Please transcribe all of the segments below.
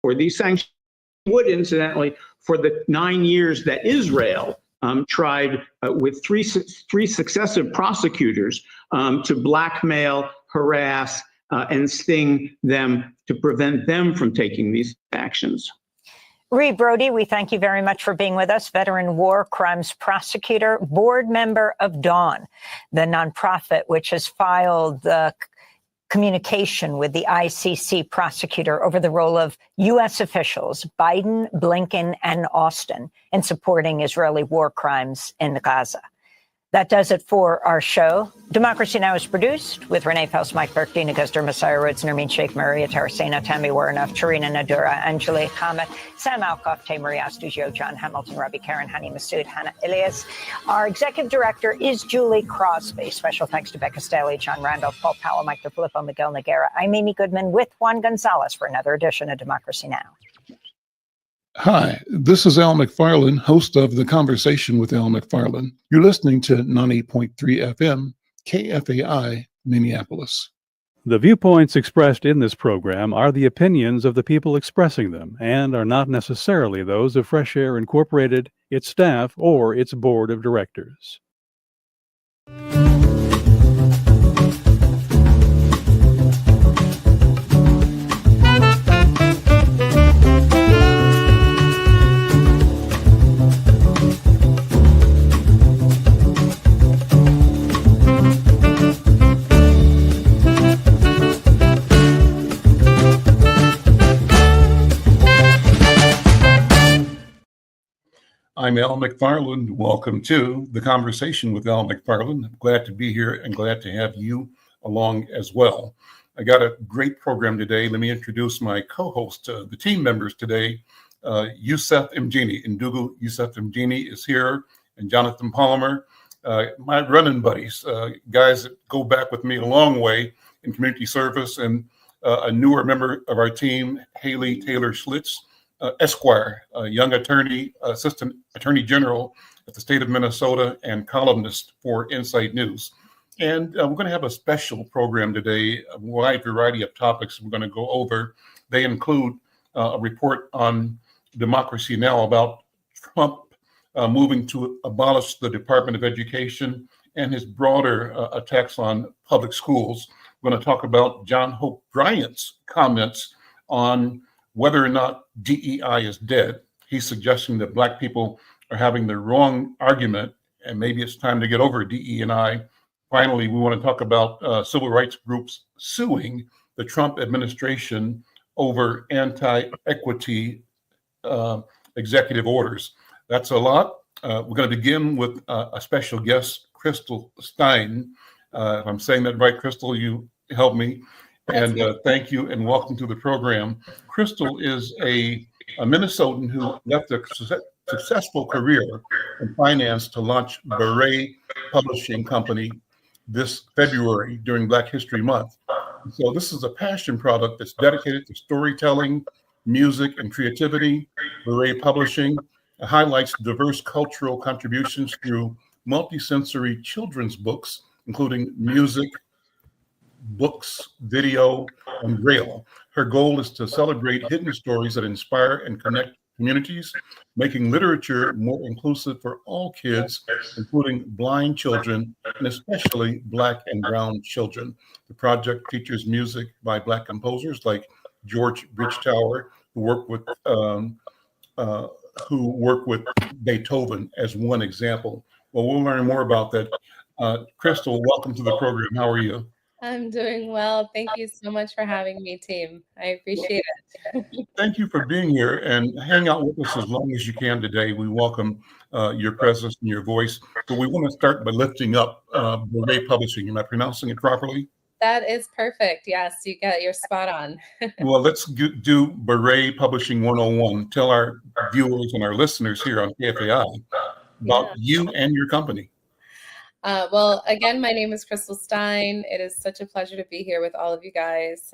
for these sanctions. Would, incidentally, for the 9 years that Israel tried with three successive prosecutors to blackmail, harass, and sting them to prevent them from taking these actions. Ree Brody, we thank you very much for being with us. Veteran war crimes prosecutor, board member of Dawn, the nonprofit which has filed the communication with the ICC prosecutor over the role of U.S. officials, Biden, Blinken, and Austin, in supporting Israeli war crimes in Gaza. That does it for our show. Democracy Now! Is produced with Renee Faust, Mike Burke, Dina Guzder, Messiah Rhodes, Nermeen Sheikh, Maria Tarasena, Tammy Warnoff, Tarina Nadura, Anjali Khamet, Sam Alcoff, Taymari Astudillo, John Hamilton, Robbie Karen, Hani Masood, Hannah Ilias. Our executive director is Julie Crosby. Special thanks to Becca Staley, John Randolph, Paul Powell, Mike DeFilippo, Miguel Noguera. I'm Amy Goodman with Juan Gonzalez for another edition of Democracy Now! Hi, this is Al McFarlane, host of The Conversation with Al McFarlane. You're listening to 98.3 FM, KFAI, Minneapolis. The viewpoints expressed in this program are the opinions of the people expressing them and are not necessarily those of Fresh Air Incorporated, its staff, or its board of directors. I'm Al McFarlane. Welcome to The Conversation with Al McFarlane. I'm glad to be here and glad to have you along as well. I got a great program today. Let me introduce my co-host, the team members today. Yusef Mgeni, Ndugu Yusef Mgeni is here, and Jonathan Palmer, my running buddies, guys that go back with me a long way in community service, and a newer member of our team, Haley Taylor Schlitz, Esquire, a young attorney, assistant attorney general at the state of Minnesota, and columnist for Insight News. And we're going to have a special program today, a wide variety of topics we're going to go over. They include a report on Democracy Now! About Trump moving to abolish the Department of Education and his broader attacks on public schools. We're going to talk about John Hope Bryant's comments on whether or not DEI is dead. He's suggesting that Black people are having the wrong argument, and maybe it's time to get over DE&I. Finally, we want to talk about civil rights groups suing the Trump administration over anti-equity executive orders. That's a lot. We're going to begin with a special guest, Crystal Stein. If I'm saying that right, Crystal, you help me. And thank you and welcome to the program. Crystal is a Minnesotan who left a successful career in finance to launch Beret Publishing Company this February during Black History Month. So this is a passion product that's dedicated to storytelling, music, and creativity. Beret Publishing highlights diverse cultural contributions through multi-sensory children's books, including music, books, video, and braille. Her goal is to celebrate hidden stories that inspire and connect communities, making literature more inclusive for all kids, including blind children, and especially Black and Brown children. The project features music by Black composers like George Bridgetower, who work with Beethoven as one example. Well, we'll learn more about that. Crystal, welcome to the program. How are you? I'm doing well. Thank you so much for having me, team. I appreciate it. Thank you for being here and hang out with us as long as you can today. We welcome your presence and your voice. So we want to start by lifting up Beret Publishing. Am I pronouncing it properly? That is perfect. Yes, you're spot on. Well, let's do Beret Publishing 101. Tell our viewers and our listeners here on KFAI about you and your company. Well, again, my name is Crystal Stein. It is such a pleasure to be here with all of you guys.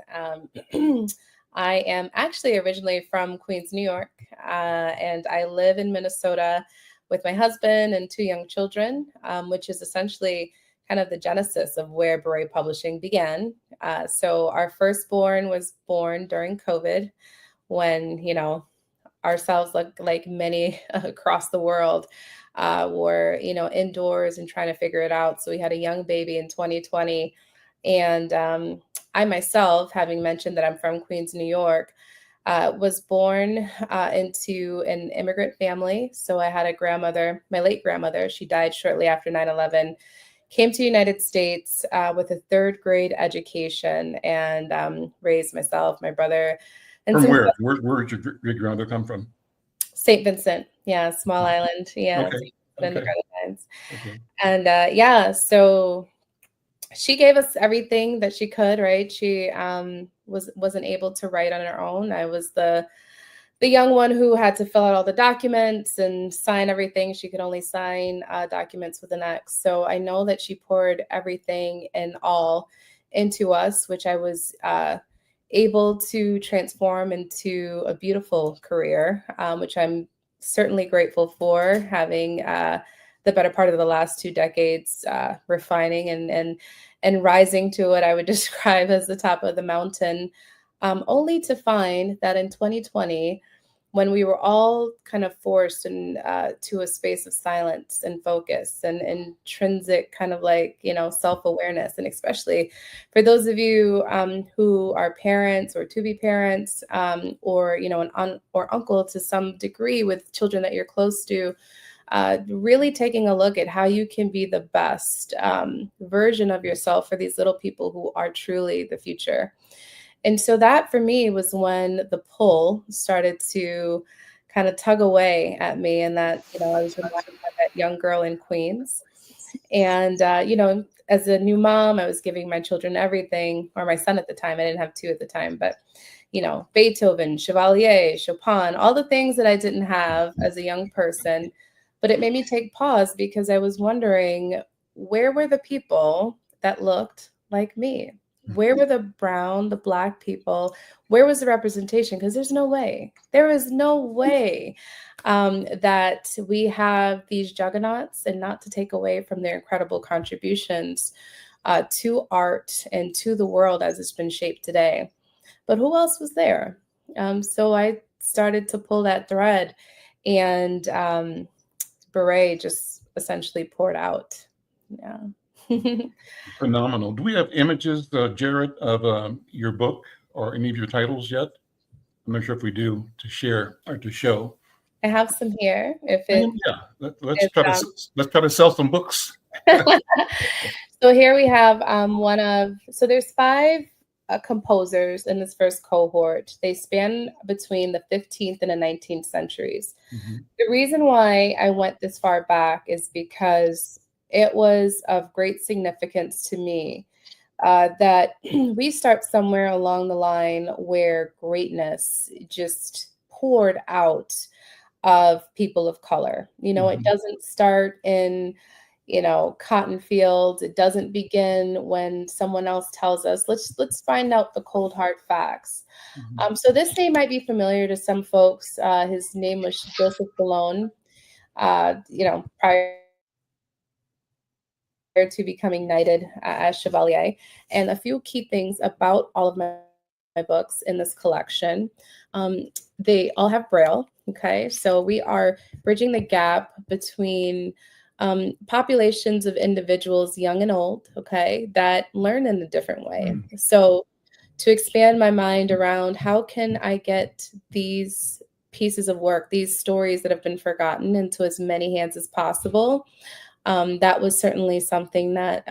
I am actually originally from Queens, New York, and I live in Minnesota with my husband and 2 young children, which is essentially kind of the genesis of where Beret Publishing began. So our firstborn was born during COVID. when, ourselves, like many across the world, were, indoors and trying to figure it out. So we had a young baby in 2020. And I myself, having mentioned that I'm from Queens, New York, was born into an immigrant family. So I had a grandmother, my late grandmother. She died shortly after 9/11, came to the United States with a third grade education, and raised myself, my brother. And From some where? Where did your great grandmother come from? St. Vincent. Yeah, small island. Yeah. Okay. St. Vincent and the Okay. Grenadines. Okay. And yeah, so she gave us everything that she could, right? She wasn't able to write on her own. I was the young one who had to fill out all the documents and sign everything. She could only sign documents with an X. So I know that she poured everything and all into us, which I was able to transform into a beautiful career, which I'm certainly grateful for, having the better part of the last 2 decades refining and rising to what I would describe as the top of the mountain, only to find that in 2020, when we were all kind of forced to a space of silence and focus and intrinsic kind of self-awareness, and especially for those of you who are parents or to be parents, or an aunt or uncle to some degree with children that you're close to, really taking a look at how you can be the best version of yourself for these little people who are truly the future. And so that for me was when the pull started to kind of tug away at me, and that, I was reminded of that young girl in Queens. And, as a new mom, I was giving my children everything, or my son at the time. I didn't have 2 at the time, but, Beethoven, Chevalier, Chopin, all the things that I didn't have as a young person. But it made me take pause, because I was wondering, where were the people that looked like me? Where were the brown, the Black people? Where was the representation? Because there is no way that we have these juggernauts, and not to take away from their incredible contributions to art and to the world as it's been shaped today. But who else was there? So I started to pull that thread, and Beret just essentially poured out. Yeah. Phenomenal. Do we have images, Jared, of your book or any of your titles yet? I'm not sure if we do, to share or to show. I have some here. Let's try to sell some books. So here we have so there's 5 composers in this first cohort. They span between the 15th and the 19th centuries. Mm-hmm. The reason why I went this far back is because it was of great significance to me that we start somewhere along the line where greatness just poured out of people of color. Mm-hmm. It doesn't start in, cotton fields. It doesn't begin when someone else tells us, let's find out the cold hard facts. Mm-hmm. So this name might be familiar to some folks. His name was Joseph Mgeni, prior to becoming knighted as Chevalier. And a few key things about all of my books in this collection. They all have Braille. Okay, so we are bridging the gap between populations of individuals, young and old, okay, that learn in a different way. Mm. So to expand my mind around how can I get these pieces of work, these stories that have been forgotten, into as many hands as possible, that was certainly something that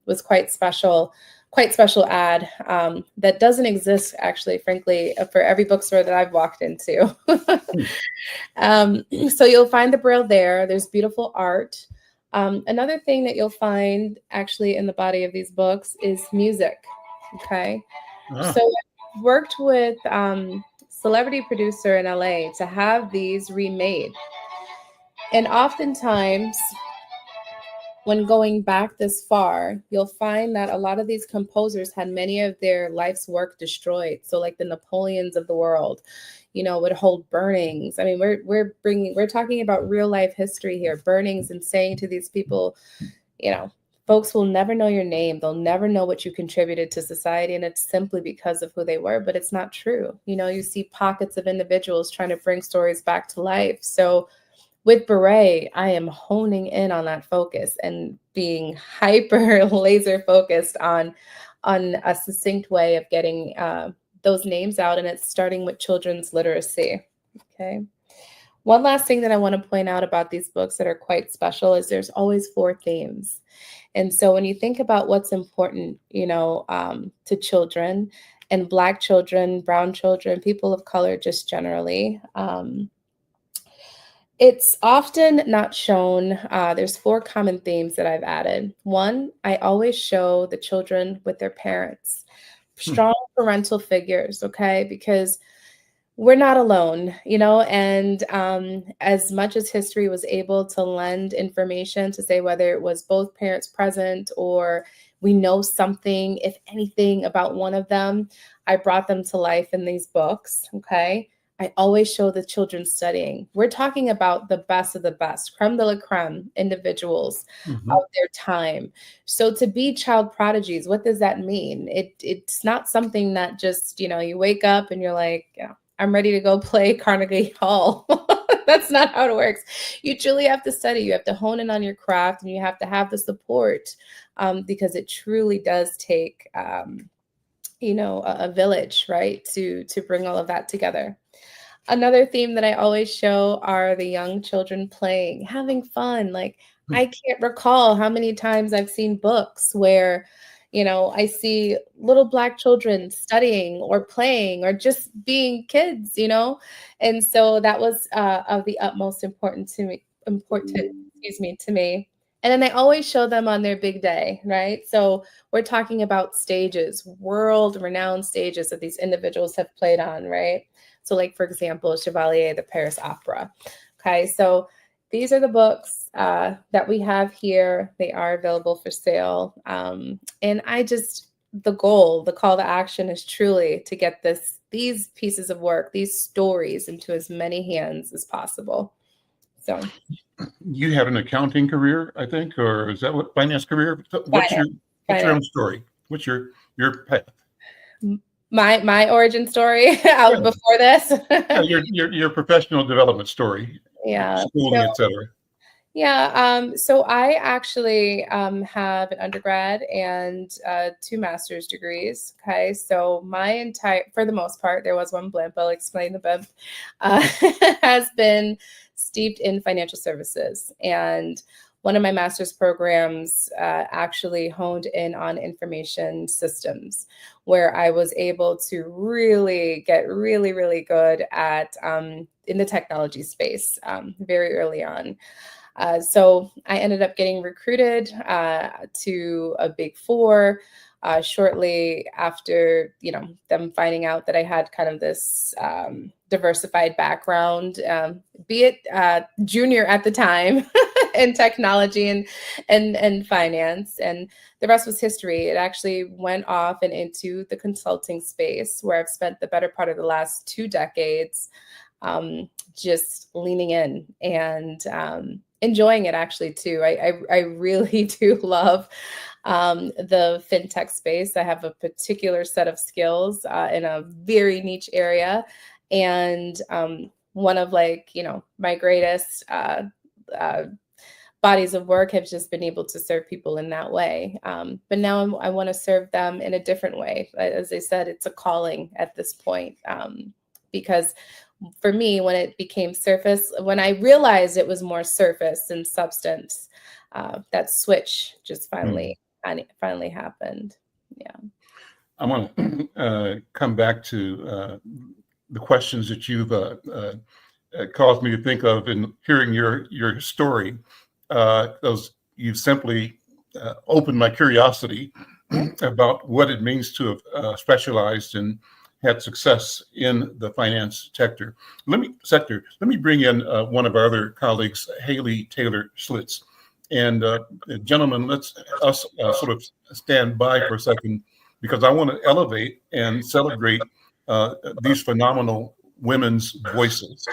was quite special ad that doesn't exist, actually, frankly, for every bookstore that I've walked into. So you'll find the Braille there. There's beautiful art. Another thing that you'll find actually in the body of these books is music. Okay. Oh. So I worked with celebrity producer in LA to have these remade. And oftentimes, when going back this far, you'll find that a lot of these composers had many of their life's work destroyed. So like the Napoleons of the world, would hold burnings. I mean, we're talking about real life history here, burnings, and saying to these people, folks will never know your name. They'll never know what you contributed to society. And it's simply because of who they were, but it's not true. You know, you see pockets of individuals trying to bring stories back to life. So with Beret, I am honing in on that focus and being hyper laser focused on a succinct way of getting those names out. And it's starting with children's literacy. Okay. One last thing that I want to point out about these books that are quite special is there's always 4 themes. And so when you think about what's important, you know, to children and Black children, brown children, people of color, just generally, it's often not shown. There's 4 common themes that I've added. 1, I always show the children with their parents, strong parental figures, okay? Because we're not alone, you know, and as much as history was able to lend information to say whether it was both parents present or we know something, if anything, about one of them, I brought them to life in these books, okay? I always show the children studying. We're talking about the best of the best, creme de la creme individuals of their time. So to be child prodigies, what does that mean? It's not something that just, you know, you wake up and you're like, yeah, I'm ready to go play Carnegie Hall. That's not how it works. You truly have to study. You have to hone in on your craft, and you have to have the support because it truly does take, you know, a village, right, to bring all of that together. Another theme that I always show are the young children playing, having fun. Like, I can't recall how many times I've seen books where, you know, I see little Black children studying or playing or just being kids, you know? And so that was of the utmost importance to me. And then I always show them on their big day, right? So we're talking about stages, world-renowned stages that these individuals have played on, right? So like, for example, Chevalier, the Paris Opera. Okay, so these are the books that we have here. They are available for sale. And the call to action is truly to get these pieces of work, these stories into as many hands as possible. So you had an accounting career, I think, or is that what finance career? What's your own story? What's your path? My origin story before this. your professional development story. Yeah. Schooling, etc. Yeah. So I actually have an undergrad and 2 master's degrees. Okay. So for the most part, there was one blimp, I'll explain the blimp, has been steeped in financial services. And one of my master's programs actually honed in on information systems, where I was able to really get really good at in the technology space very early on. So I ended up getting recruited to a Big 4 shortly after, you know, them finding out that I had kind of this diversified background, be it junior at the time in technology and finance, and the rest was history. It actually went off and into the consulting space, where I've spent the better part of the last 2 decades just leaning in and enjoying it actually too. I really do love the fintech space. I have a particular set of skills in a very niche area, and one of, like, you know, my greatest bodies of work have just been able to serve people in that way. But now I want to serve them in a different way. As I said, it's a calling at this point, because for me, when it became surface, when I realized it was more surface than substance, that switch just finally happened. Yeah. I want to come back to the questions that you've caused me to think of in hearing your story. Those you've simply opened my curiosity about what it means to have specialized and had success in the finance sector. Let me bring in one of our other colleagues, Haley Taylor Schlitz. And gentlemen, let's sort of stand by for a second, because I want to elevate and celebrate these phenomenal women's voices.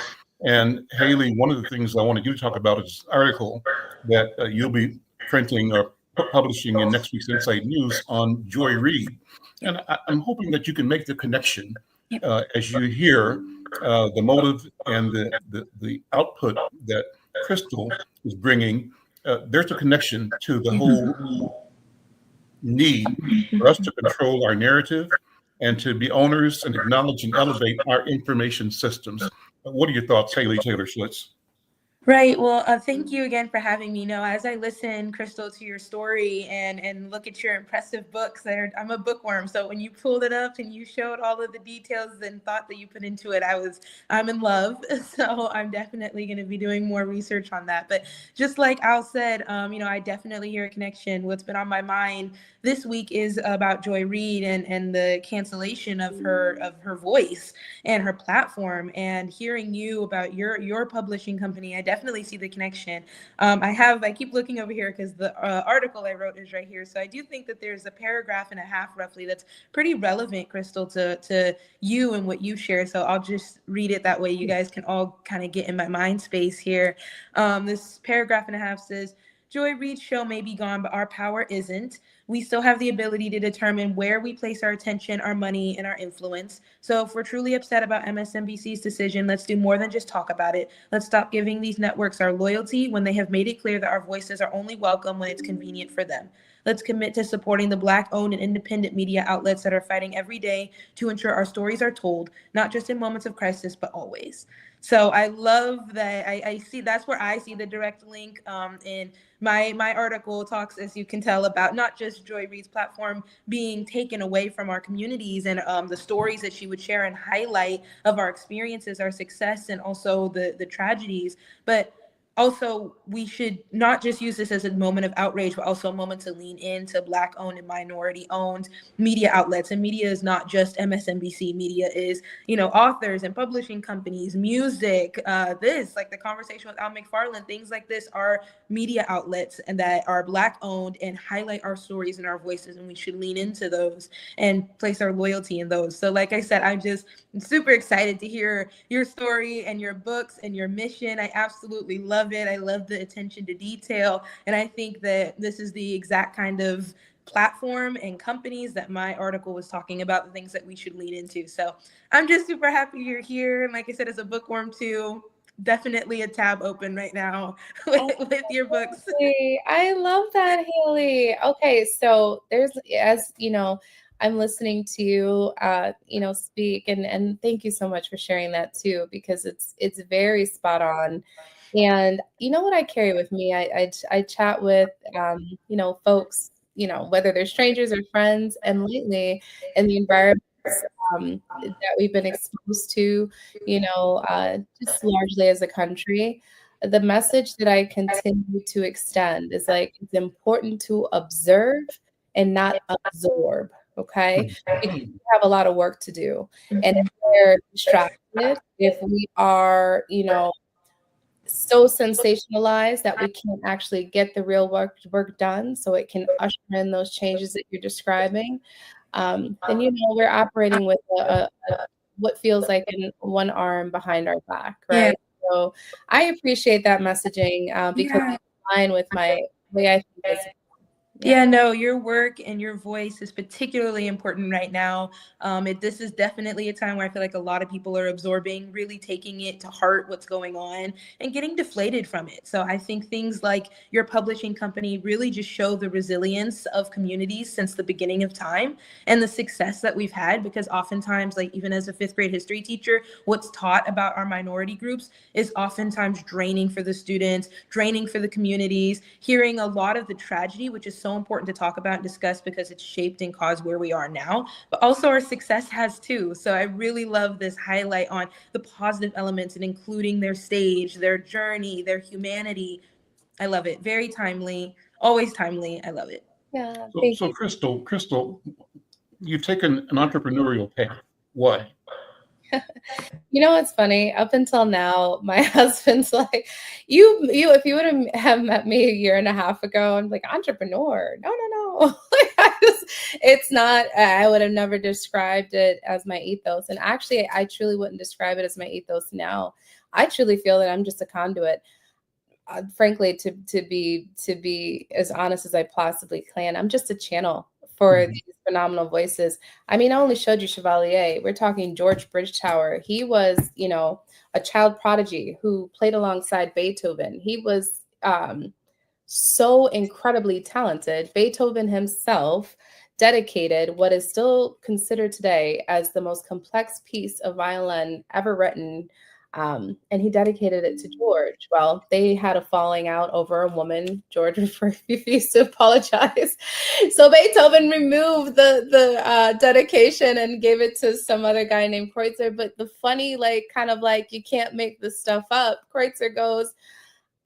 And Haley, one of the things I wanted you to talk about is this article that you'll be printing or Publishing in next week's Insight News on Joy Reid. And I'm hoping that you can make the connection as you hear the motive and the output that Crystal is bringing. There's a connection to the whole need for us to control our narrative and to be owners and acknowledge and elevate our information systems. What are your thoughts, Haley Taylor Schlitz? Right. Well, thank you again for having me. As I listen, Crystal, to your story and look at your impressive books, I'm a bookworm. So when you pulled it up and you showed all of the details and thought that you put into it, I'm in love. So I'm definitely going to be doing more research on that. But just like Al said, I definitely hear a connection. What's been on my mind this week is about Joy Reid and the cancellation of her voice and her platform, and hearing you about your publishing company. I definitely see the connection. I keep looking over here because the article I wrote is right here. So I do think that there's a paragraph and a half roughly that's pretty relevant, Crystal, to you and what you share. So I'll just read it that way you guys can all kind of get in my mind space here. This paragraph and a half says, Joy Reid's show may be gone, but our power isn't. We still have the ability to determine where we place our attention, our money, and our influence. So if we're truly upset about MSNBC's decision, let's do more than just talk about it. Let's stop giving these networks our loyalty when they have made it clear that our voices are only welcome when it's convenient for them. Let's commit to supporting the Black-owned and independent media outlets that are fighting every day to ensure our stories are told, not just in moments of crisis, but always. So I love that. I see that's where I see the direct link. In my article talks, as you can tell, about not just Joy Reid's platform being taken away from our communities and the stories that she would share and highlight of our experiences, our success, and also the tragedies, but also, we should not just use this as a moment of outrage, but also a moment to lean into Black-owned and minority-owned media outlets. And media is not just MSNBC. Media is, authors and publishing companies, music, like the conversation with Al McFarlane, things like this are media outlets and that are Black-owned and highlight our stories and our voices. And we should lean into those and place our loyalty in those. So like I said, I'm super excited to hear your story and your books and your mission. I absolutely love it. I love the attention to detail. And I think that this is the exact kind of platform and companies that my article was talking about, the things that we should lean into. So I'm just super happy you're here. And like I said, as a bookworm too, definitely a tab open right now with your books. I love that, Haley. Okay, so there's, as you know, I'm listening to you, speak, and thank you so much for sharing that too, because it's very spot on. And you know what I carry with me? I chat with, folks, whether they're strangers or friends, and lately in the environments that we've been exposed to, just largely as a country, the message that I continue to extend is like, it's important to observe and not absorb. Okay, because we have a lot of work to do, and if we're distracted, if we are, so sensationalized that we can't actually get the real work done, so it can usher in those changes that you're describing, then we're operating with what feels like one arm behind our back, right? Yeah. So I appreciate that messaging because it's in line with my way I think it's. Yeah, no, your work and your voice is particularly important right now. This is definitely a time where I feel like a lot of people are absorbing, really taking it to heart what's going on and getting deflated from it. So I think things like your publishing company really just show the resilience of communities since the beginning of time and the success that we've had, because oftentimes, like even as a fifth grade history teacher, what's taught about our minority groups is oftentimes draining for the students, draining for the communities, hearing a lot of the tragedy, which is so important to talk about and discuss because it's shaped and caused where we are now, but also our success has too. So I really love this highlight on the positive elements and including their stage, their journey, their humanity. I love it. Very timely, always timely. I love it. Yeah. So Crystal, you've taken an entrepreneurial path. Why? You know what's funny? Up until now, my husband's like, you if you would have met me a year and a half ago, I'm like, entrepreneur. No. It's not, I would have never described it as my ethos. And actually, I truly wouldn't describe it as my ethos now. I truly feel that I'm just a conduit. frankly, to be as honest as I possibly can, I'm just a channel for these phenomenal voices. I mean, I only showed you Chevalier. We're talking George Bridgetower. He was, a child prodigy who played alongside Beethoven. He was so incredibly talented. Beethoven himself dedicated what is still considered today as the most complex piece of violin ever written. And he dedicated it to George. Well, they had a falling out over a woman. George refused to apologize. So Beethoven removed the dedication and gave it to some other guy named Kreutzer. But the funny, you can't make this stuff up. Kreutzer goes,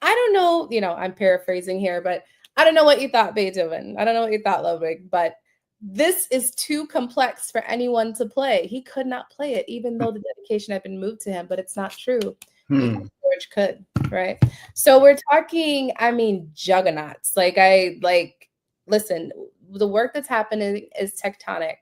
I don't know, I'm paraphrasing here, but I don't know what you thought, Beethoven. I don't know what you thought, Ludwig, but this is too complex for anyone to play. He could not play it, even though the dedication had been moved to him, but it's not true. Because George could, right? So we're talking, juggernauts. Listen, the work that's happening is tectonic.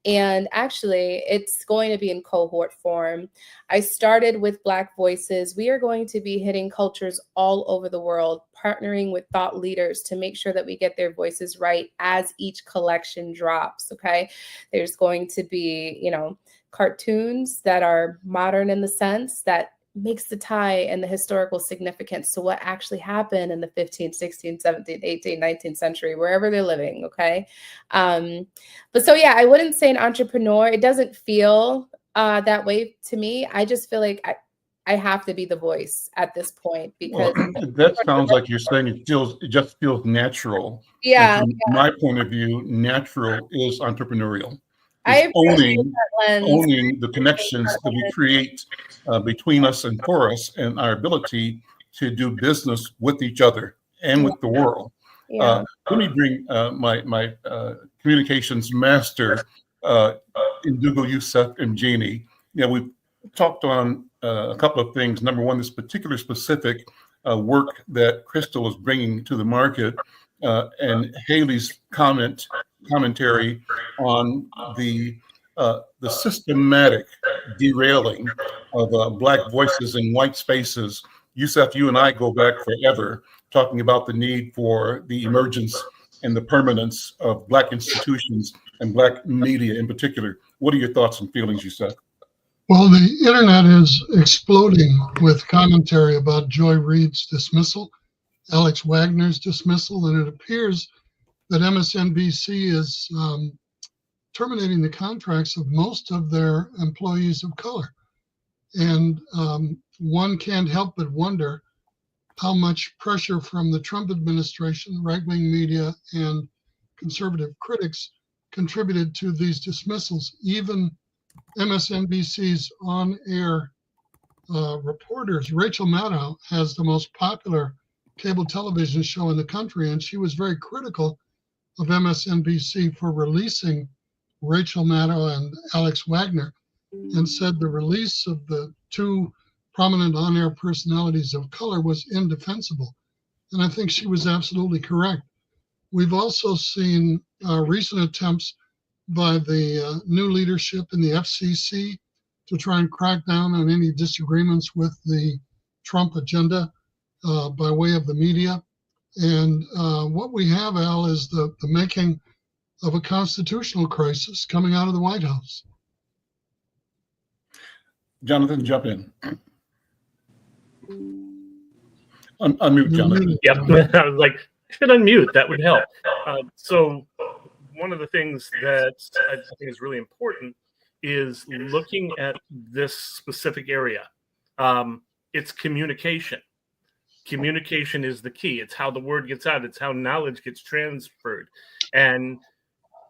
And actually, it's going to be in cohort form. I started with Black Voices. We are going to be hitting cultures all over the world, partnering with thought leaders to make sure that we get their voices right as each collection drops, okay? There's going to be, cartoons that are modern in the sense that makes the tie and the historical significance to what actually happened in the 15th, 16th, 17th, 18th, 19th century, wherever they're living, okay? But so, yeah, I wouldn't say an entrepreneur. It doesn't feel that way to me. I just feel like I have to be the voice at this point because that sounds like you're saying it just feels natural. Yeah. And from my point of view, natural is entrepreneurial. I owning the connections that we create between us and for us, and our ability to do business with each other and with the world. Yeah. Let me bring my communications master, Ndugu Yusef Mgeni. We've talked on a couple of things. Number one, this particular specific work that Crystal is bringing to the market, and Haley's commentary on the systematic derailing of Black voices in white spaces. Yusef, you and I go back forever, talking about the need for the emergence and the permanence of Black institutions and Black media in particular. What are your thoughts and feelings, Yusef? Well, the internet is exploding with commentary about Joy Reid's dismissal, Alex Wagner's dismissal, and it appears that MSNBC is terminating the contracts of most of their employees of color. And one can't help but wonder how much pressure from the Trump administration, right-wing media, and conservative critics contributed to these dismissals. Even MSNBC's on-air reporters, Rachel Maddow, has the most popular cable television show in the country, and she was very critical of MSNBC for releasing Rachel Maddow and Alex Wagner, and said the release of the two prominent on-air personalities of color was indefensible. And I think she was absolutely correct. We've also seen recent attempts by the new leadership in the FCC to try and crack down on any disagreements with the Trump agenda by way of the media. And what we have, Al, is the making of a constitutional crisis coming out of the White House. Jonathan, jump in. Unmute, Jonathan. Yep. I was like, I should unmute. That would help. So one of the things that I think is really important is looking at this specific area. It's communication. Communication is the key. It's how the word gets out. It's how knowledge gets transferred. And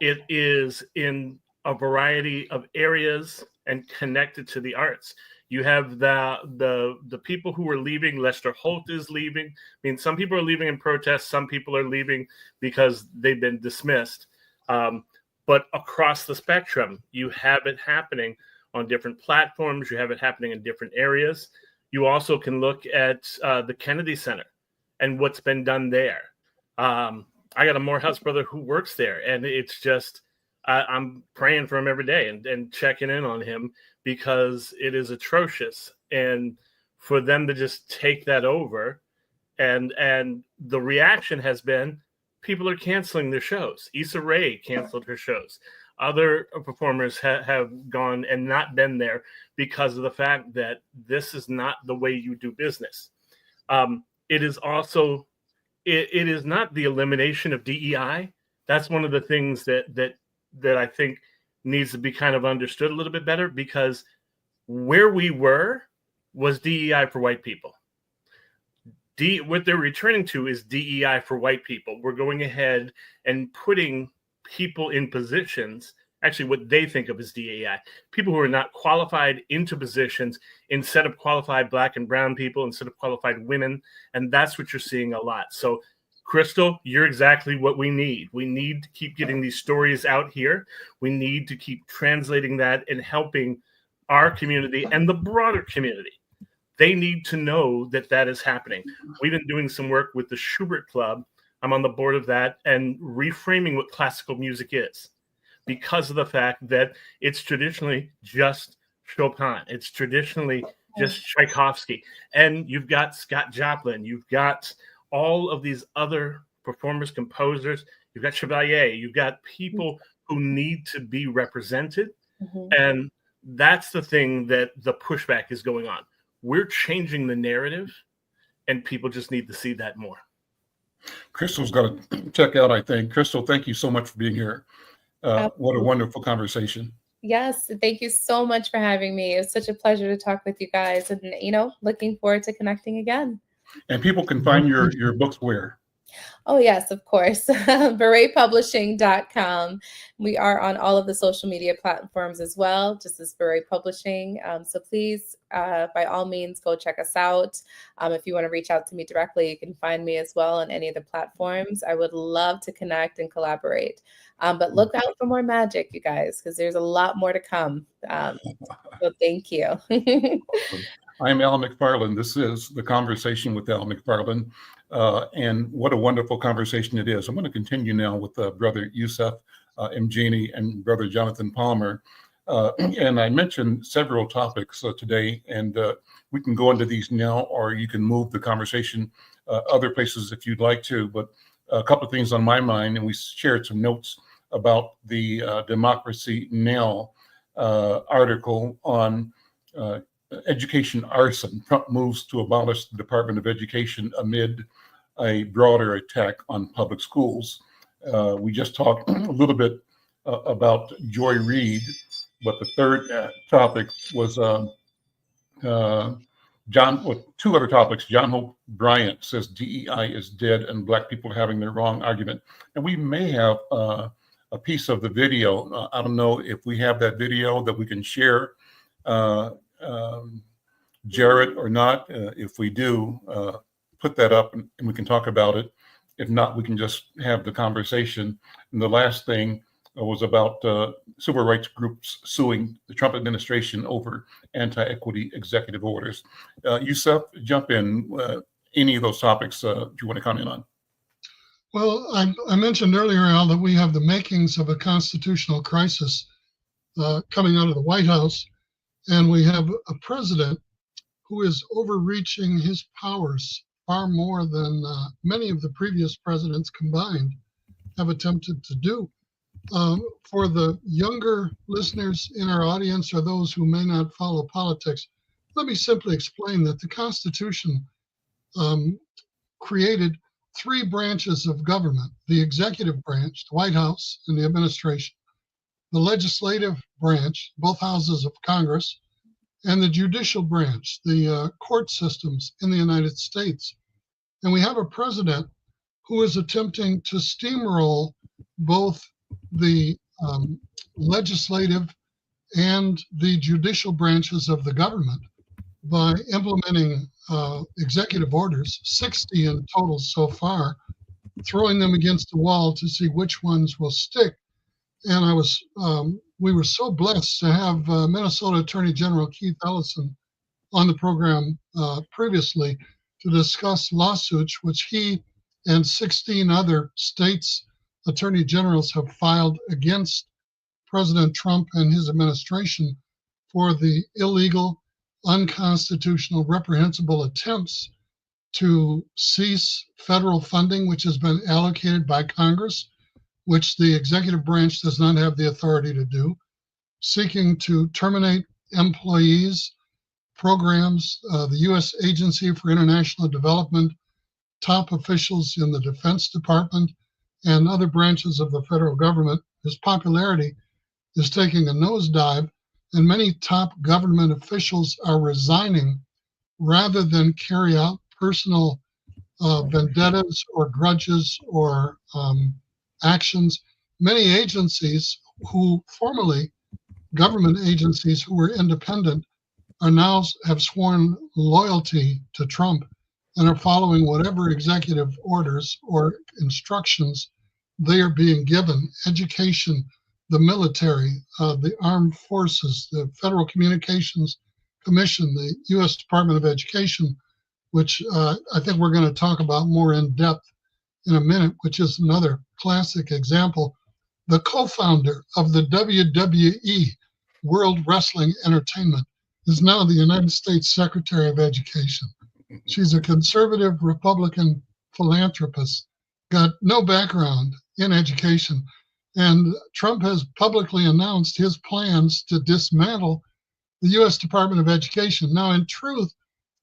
it is in a variety of areas and connected to the arts. You have the people who are leaving. Lester Holt is leaving. I mean, some people are leaving in protest. Some people are leaving because they've been dismissed. But across the spectrum, you have it happening on different platforms. You have it happening in different areas. You also can look at the Kennedy Center and what's been done there. I got a Morehouse brother who works there, and it's just, I'm praying for him every day and checking in on him because it is atrocious. And for them to just take that over and the reaction has been people are canceling their shows. Issa Rae canceled her shows. Other performers have gone and not been there because of the fact that this is not the way you do business. It is also, it is not the elimination of DEI. That's one of the things that I think needs to be kind of understood a little bit better, because where we were was DEI for white people. What they're returning to is DEI for white people. We're going ahead and putting people in positions, actually what they think of as DEI, people who are not qualified into positions instead of qualified Black and brown people, instead of qualified women. And that's what you're seeing a lot. So Crystal, you're exactly what we need. We need to keep getting these stories out here. We need to keep translating that and helping our community and the broader community. They need to know that that is happening. We've been doing some work with the Schubert Club. I'm on the board of that, and reframing what classical music is, because of the fact that it's traditionally just Chopin. It's traditionally just Tchaikovsky. And you've got Scott Joplin. You've got all of these other performers, composers. You've got Chevalier. You've got people who need to be represented. And that's the thing that the pushback is going on. We're changing the narrative, and people just need to see that more. Crystal's got to check out, I think. Crystal, thank you so much for being here. What a wonderful conversation. Yes, thank you so much for having me. It was such a pleasure to talk with you guys, and looking forward to connecting again. And people can find your books where? Oh, yes, of course. BeretPublishing.com. We are on all of the social media platforms as well, just as Beret Publishing. So please, by all means, go check us out. If you want to reach out to me directly, you can find me as well on any of the platforms. I would love to connect and collaborate. But look out for more magic, you guys, because there's a lot more to come. So thank you. I'm Al McFarlane. This is The Conversation with Al McFarlane. And what a wonderful conversation it is. I'm going to continue now with Brother Yusef Mgeni and Brother Jonathan Palmer. And I mentioned several topics today, and we can go into these now, or you can move the conversation other places if you'd like to. But a couple of things on my mind, and we shared some notes about the Democracy Now! Article on education arson. Trump moves to abolish the Department of Education amid a broader attack on public schools. We just talked a little bit about Joy Reid, but the third topic was two other topics. John Hope Bryant says DEI is dead and Black people are having the wrong argument. And we may have a piece of the video. I don't know if we have that video that we can share, Jared, or not. If we do, put that up and we can talk about it. If not, we can just have the conversation. And the last thing was about civil rights groups suing the Trump administration over anti-equity executive orders. Yusef, jump in. Any of those topics do you want to comment on? Well, I mentioned earlier, Al, that we have the makings of a constitutional crisis coming out of the White House, and we have a president who is overreaching his powers far more than many of the previous presidents combined have attempted to do. For the younger listeners in our audience or those who may not follow politics, let me simply explain that the Constitution created three branches of government: the executive branch, the White House and the administration, the legislative branch, both houses of Congress, and the judicial branch, the court systems in the United States. And we have a president who is attempting to steamroll both the legislative and the judicial branches of the government by implementing executive orders, 60 in total so far, throwing them against the wall to see which ones will stick. And we were so blessed to have Minnesota Attorney General Keith Ellison on the program previously to discuss lawsuits which he and 16 other states' attorney generals have filed against President Trump and his administration for the illegal, unconstitutional, reprehensible attempts to cease federal funding, which has been allocated by Congress, which the executive branch does not have the authority to do, seeking to terminate employees, programs, the U.S. Agency for International Development, top officials in the Defense Department, and other branches of the federal government. His popularity is taking a nosedive, and many top government officials are resigning rather than carry out personal vendettas or grudges or actions. Many agencies who formerly, government agencies who were independent, are now have sworn loyalty to Trump and are following whatever executive orders or instructions they are being given. Education, the military, the armed forces, the Federal Communications Commission, the U.S. Department of Education, which I think we're going to talk about more in depth in a minute, which is another classic example. The co-founder of the WWE, World Wrestling Entertainment, is now the United States Secretary of Education. She's a conservative Republican philanthropist, got no background in education, and Trump has publicly announced his plans to dismantle the U.S. Department of Education. Now, in truth,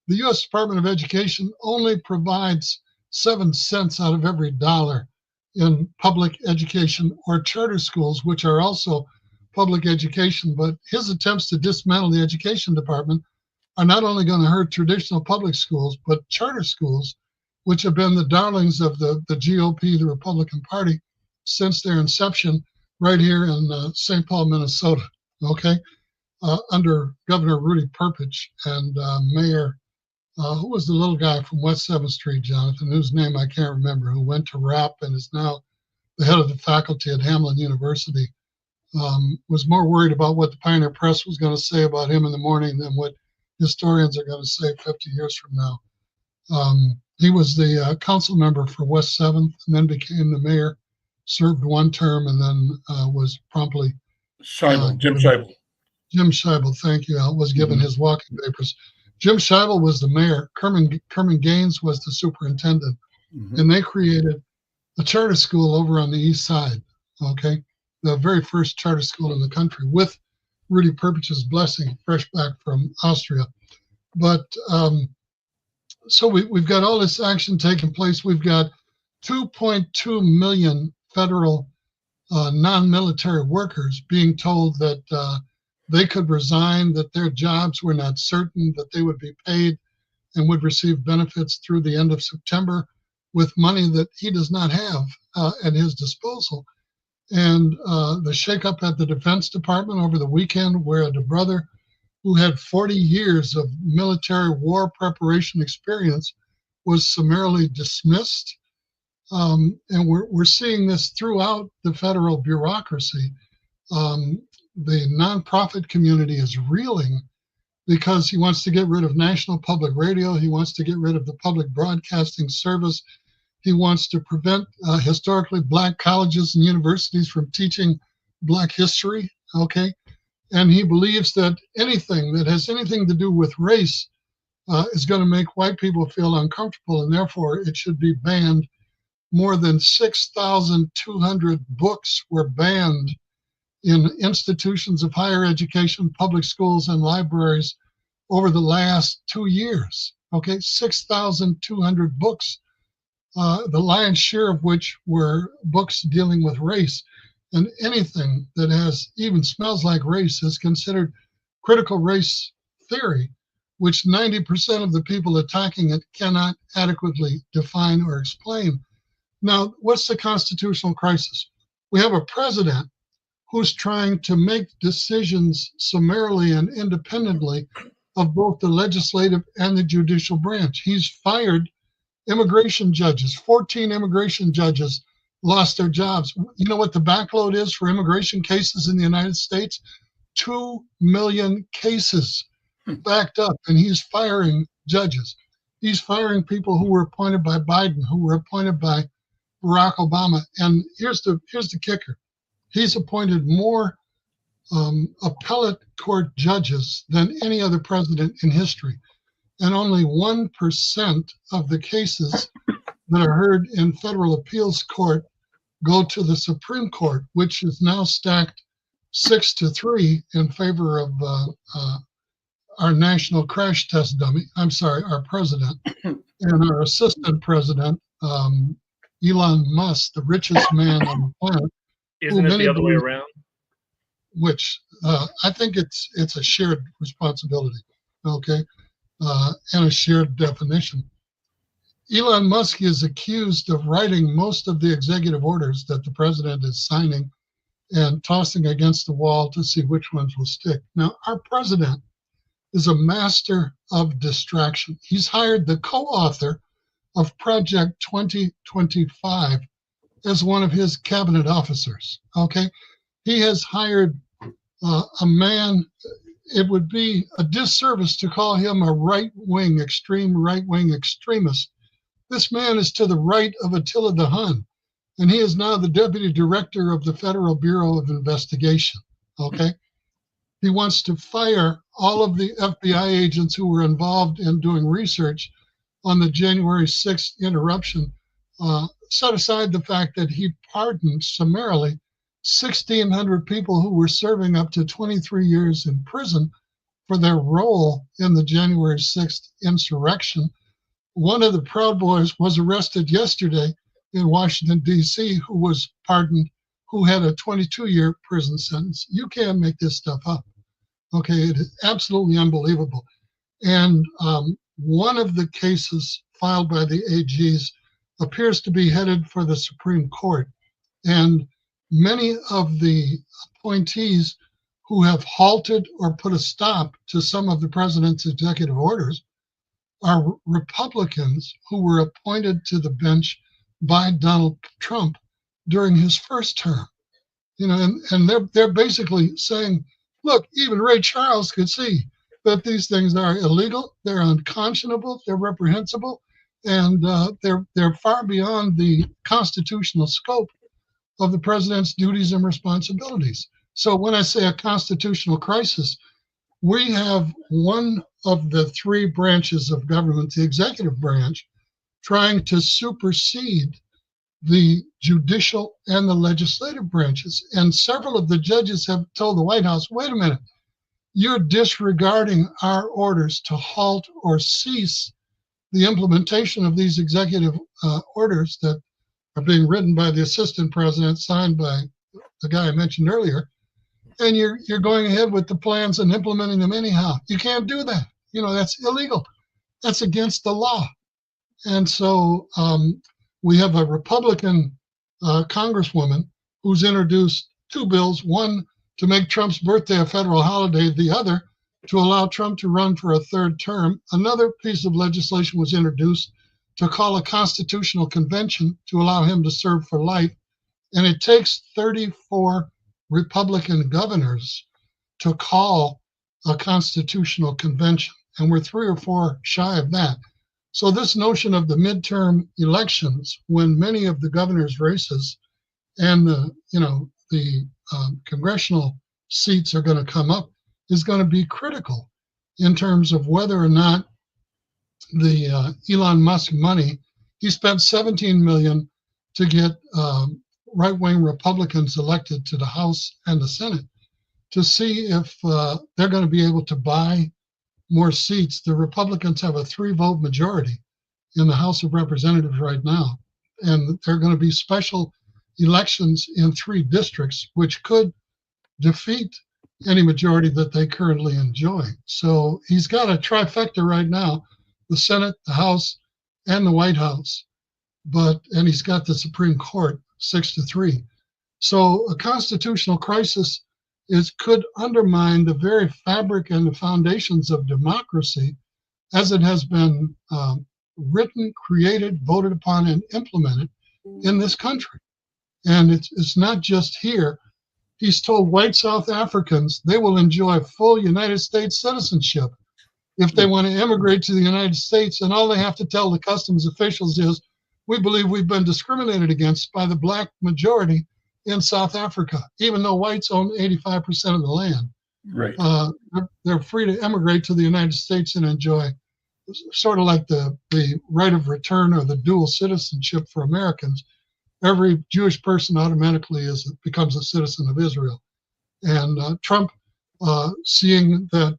the U.S. Department of Education only provides 7 cents out of every dollar in public education or charter schools, which are also public education. But his attempts to dismantle the education department are not only going to hurt traditional public schools, but charter schools, which have been the darlings of the GOP, the Republican Party, since their inception right here in St. Paul, Minnesota, okay, under Governor Rudy Perpich and Mayor, who was the little guy from West 7th Street, Jonathan, whose name I can't remember, who went to RAP and is now the head of the faculty at Hamline University, was more worried about what the Pioneer Press was going to say about him in the morning than what historians are going to say 50 years from now. He was the council member for West 7th and then became the mayor, served one term, and then was promptly... Jim Scheibel. Jim Scheibel, thank you, Al, was given his walking papers. Jim Scheibel was the mayor. Kerman Gaines was the superintendent. And they created a charter school over on the east side, okay? The very first charter school in the country with Rudy Perpich's blessing, fresh back from Austria. But so we've got all this action taking place. We've got 2.2 million federal non-military workers being told that they could resign, that their jobs were not certain, that they would be paid and would receive benefits through the end of September with money that he does not have at his disposal. And the shakeup at the Defense Department over the weekend, where the brother who had 40 years of military war preparation experience was summarily dismissed. And we're seeing this throughout the federal bureaucracy. The nonprofit community is reeling because he wants to get rid of National Public Radio. He wants to get rid of the Public Broadcasting Service. He wants to prevent historically Black colleges and universities from teaching Black history, okay? And he believes that anything that has anything to do with race is going to make white people feel uncomfortable, and therefore it should be banned. More than 6,200 books were banned in institutions of higher education, public schools, and libraries over the last 2 years, okay? 6,200 books, the lion's share of which were books dealing with race. And anything that has even smells like race is considered critical race theory, which 90% of the people attacking it cannot adequately define or explain. Now, what's the constitutional crisis? We have a president who's trying to make decisions summarily and independently of both the legislative and the judicial branch. He's fired immigration judges. 14 immigration judges lost their jobs. You know what the backload is for immigration cases in the United States? 2 million cases backed up, and he's firing judges. He's firing people who were appointed by Biden, who were appointed by Barack Obama. And here's the kicker. He's appointed more appellate court judges than any other president in history. and only 1% of the cases that are heard in federal appeals court go to the Supreme Court, which is now stacked 6-3 in favor of our national crash test dummy. I'm sorry, our president and our assistant president, Elon Musk, the richest man on the planet. Isn't it the other way around? Which I think it's a shared responsibility, okay, and a shared definition. Elon Musk is accused of writing most of the executive orders that the president is signing and tossing against the wall to see which ones will stick. Now, our president is a master of distraction. He's hired the co-author of Project 2025 as one of his cabinet officers, okay? He has hired a man, it would be a disservice to call him a right-wing, extreme right-wing extremist. This man is to the right of Attila the Hun, and he is now the deputy director of the Federal Bureau of Investigation, okay? He wants to fire all of the FBI agents who were involved in doing research on the January 6th interruption. Set aside the fact that he pardoned summarily 1,600 people who were serving up to 23 years in prison for their role in the January 6th insurrection. One of the Proud Boys was arrested yesterday in Washington, D.C., who was pardoned, who had a 22-year prison sentence. You can't make this stuff up. Okay, it is absolutely unbelievable. And one of the cases filed by the AGs appears to be headed for the Supreme Court. And many of the appointees who have halted or put a stop to some of the president's executive orders are Republicans who were appointed to the bench by Donald Trump during his first term. You know, and they're basically saying, look, even Ray Charles could see that these things are illegal, they're unconscionable, they're reprehensible, and they're far beyond the constitutional scope of the president's duties and responsibilities. So when I say a constitutional crisis, we have one of the three branches of government, the executive branch, trying to supersede the judicial and the legislative branches. And several of the judges have told the White House, wait a minute, you're disregarding our orders to halt or cease the implementation of these executive orders that are being written by the assistant president, signed by the guy I mentioned earlier, and you're going ahead with the plans and implementing them anyhow. You can't do that. You know, that's illegal. That's against the law. And so we have a Republican congresswoman who's introduced two bills, one to make Trump's birthday a federal holiday, the other to allow Trump to run for a third term. Another piece of legislation was introduced to call a constitutional convention to allow him to serve for life. And it takes 34 Republican governors to call a constitutional convention. And we're 3 or 4 shy of that. So this notion of the midterm elections, when many of the governor's races and the congressional seats are going to come up, is going to be critical in terms of whether or not the Elon Musk money, he spent $17 million to get right-wing Republicans elected to the House and the Senate to see if they're going to be able to buy more seats. The Republicans have a 3-vote majority in the House of Representatives right now, and there are going to be special elections in 3 districts, which could defeat any majority that they currently enjoy. So he's got a trifecta right now, the Senate, the House, and the White House, and he's got the Supreme Court 6-3. So a constitutional crisis could undermine the very fabric and the foundations of democracy as it has been written, created, voted upon, and implemented in this country. And it's not just here. He's told white South Africans they will enjoy full United States citizenship if they want to immigrate to the United States, and all they have to tell the customs officials is, we believe we've been discriminated against by the black majority in South Africa, even though whites own 85% of the land. Right. They're free to emigrate to the United States and enjoy sort of like the right of return or the dual citizenship for Americans. Every Jewish person automatically becomes a citizen of Israel. And Trump, seeing that,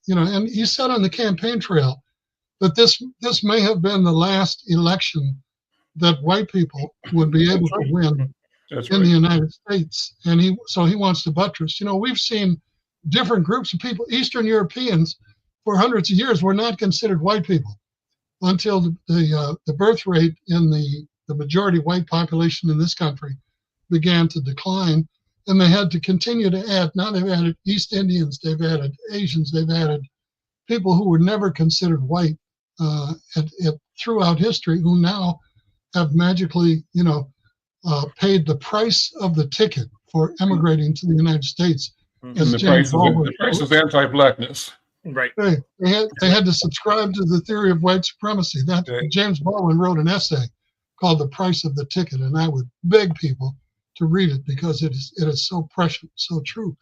and he said on the campaign trail that this may have been the last election that white people would be able to win in the United States. And he wants to buttress. We've seen different groups of people. Eastern Europeans for hundreds of years were not considered white people until the birth rate in the majority white population in this country began to decline. And they had to continue to add. Now they've added East Indians, they've added Asians, they've added people who were never considered white throughout history, who now have magically, paid the price of the ticket for emigrating to the United States. And the price is anti-blackness. Right. They had to subscribe to the theory of white supremacy. James Baldwin wrote an essay called "The Price of the Ticket," and I would beg people to read it because it is so prescient, so true.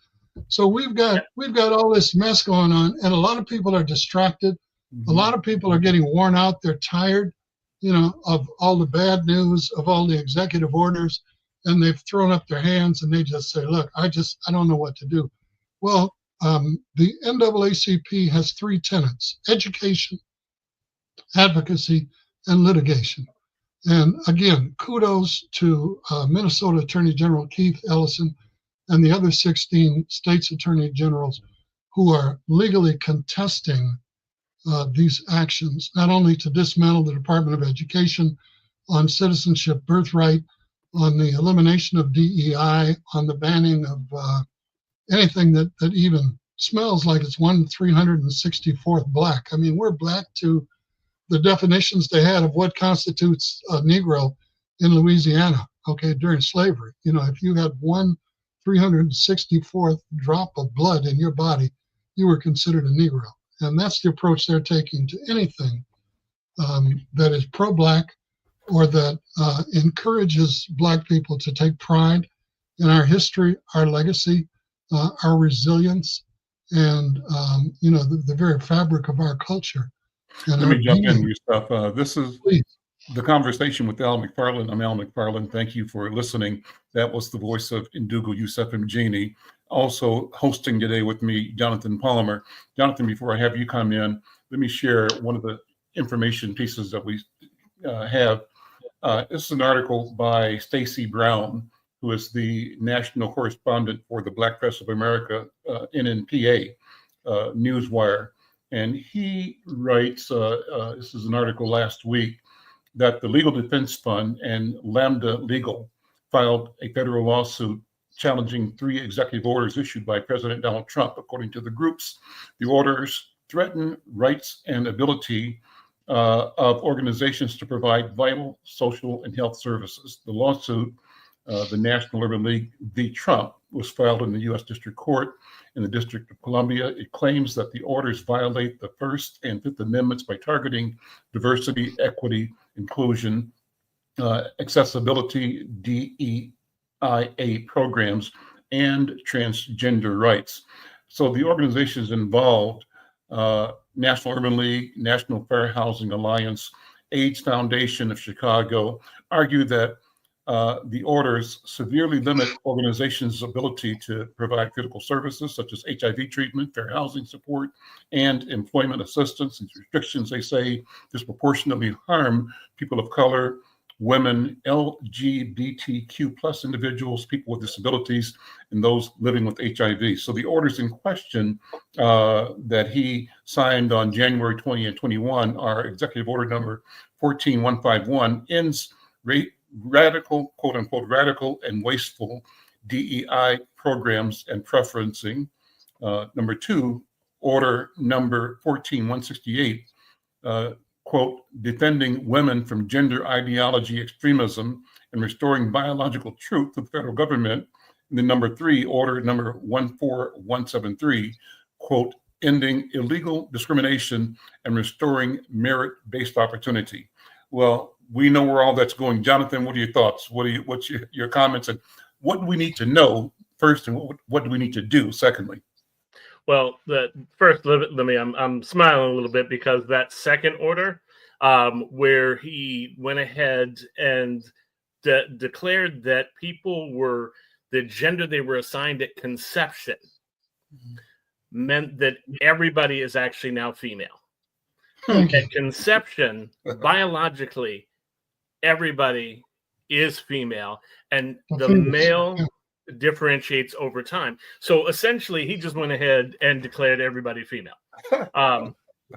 So we've got all this mess going on, and a lot of people are distracted. A lot of people are getting worn out. They're tired, of all the bad news, of all the executive orders, and they've thrown up their hands and they just say, "Look, I don't know what to do." Well, the NAACP has three tenets: education, advocacy, and litigation. And again, kudos to Minnesota Attorney General Keith Ellison and the other 16 states attorney generals who are legally contesting these actions, not only to dismantle the Department of Education on citizenship birthright, on the elimination of DEI, on the banning of anything that even smells like it's 1/364th black. I mean, we're black to the definitions they had of what constitutes a Negro in Louisiana, during slavery. If you had 1/364th drop of blood in your body, you were considered a Negro. And that's the approach they're taking to anything that is pro-black or that encourages black people to take pride in our history, our legacy, our resilience, and the very fabric of our culture. And let me jump in, Yusef. This is the conversation with Al McFarlane. I'm Al McFarlane. Thank you for listening. That was the voice of Ndugu Yusef Mgeni. Also hosting today with me, Jonathan Palmer. Jonathan, before I have you come in, let me share one of the information pieces that we have. This is an article by Stacy Brown, who is the national correspondent for the Black Press of America, NNPA, Newswire. And he writes, this is an article last week, that the Legal Defense Fund and Lambda Legal filed a federal lawsuit challenging 3 executive orders issued by President Donald Trump. According to the groups, the orders threaten rights and ability of organizations to provide vital social and health services. The lawsuit, the National Urban League v. Trump, was filed in the U.S. District Court in the District of Columbia. It claims that the orders violate the First and Fifth Amendments by targeting diversity, equity, inclusion, accessibility, DEIA programs, and transgender rights. So the organizations involved, National Urban League, National Fair Housing Alliance, AIDS Foundation of Chicago, argue that the orders severely limit organizations' ability to provide critical services such as HIV treatment, fair housing support, and employment assistance. These restrictions, they say, disproportionately harm people of color, women, LGBTQ plus individuals, people with disabilities, and those living with HIV. So the orders in question that he signed on January 20 and 21 are Executive Order number 14151, ends radical, quote unquote, radical and wasteful DEI programs and preferencing. Number 2, Order number 14168, quote, defending women from gender ideology extremism and restoring biological truth to the federal government. And then number 3, Order number 14173, quote, ending illegal discrimination and restoring merit-based opportunity. Well, we know where all that's going. Jonathan, what are your thoughts? What's your comments? And what do we need to know first, and what do we need to do secondly? Well, first, let me. I'm smiling a little bit because that second order, where he went ahead and declared that people were the gender they were assigned at conception, meant that everybody is actually now female. At conception, biologically, everybody is female, and the male differentiates over time. So essentially, he just went ahead and declared everybody female.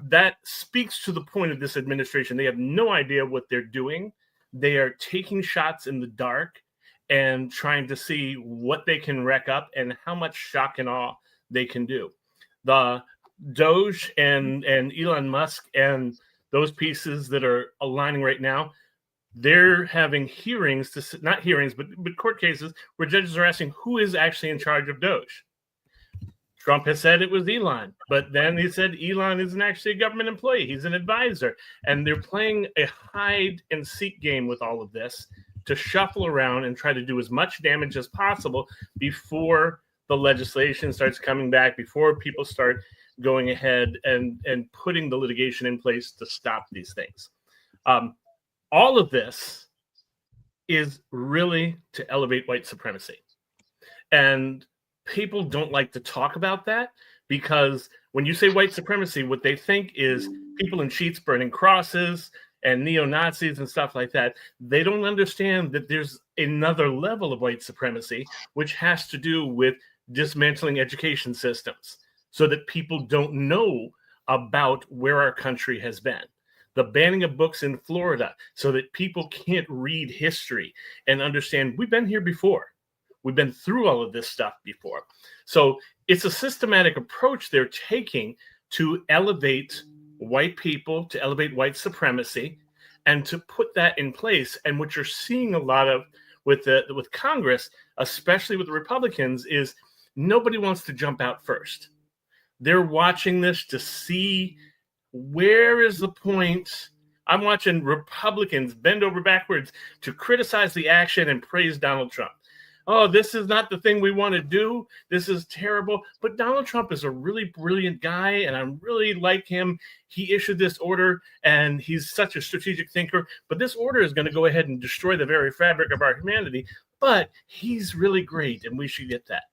That speaks to the point of this administration. They have no idea what they're doing. They are taking shots in the dark and trying to see what they can wreck up and how much shock and awe they can do. The Doge and Elon Musk and those pieces that are aligning right now, they're having hearings, not hearings, but court cases where judges are asking who is actually in charge of Doge. Trump has said it was Elon, but then he said Elon isn't actually a government employee. He's an advisor. And they're playing a hide and seek game with all of this to shuffle around and try to do as much damage as possible before the legislation starts coming back, before people start going ahead and putting the litigation in place to stop these things. All of this is really to elevate white supremacy. And people don't like to talk about that because when you say white supremacy, what they think is people in sheets burning crosses and neo-Nazis and stuff like that. They don't understand that there's another level of white supremacy, which has to do with dismantling education systems so that people don't know about where our country has been. The banning of books in Florida so that people can't read history and understand we've been here before. We've been through all of this stuff before. So it's a systematic approach they're taking to elevate white people, to elevate white supremacy, and to put that in place. And what you're seeing a lot of with Congress, especially with the Republicans, is nobody wants to jump out first. They're watching this to see where is the point. I'm watching Republicans bend over backwards to criticize the action and praise Donald Trump. Oh, this is not the thing we want to do. This is terrible. But Donald Trump is a really brilliant guy, and I really like him. He issued this order, and he's such a strategic thinker. But this order is going to go ahead and destroy the very fabric of our humanity. But he's really great, and we should get that.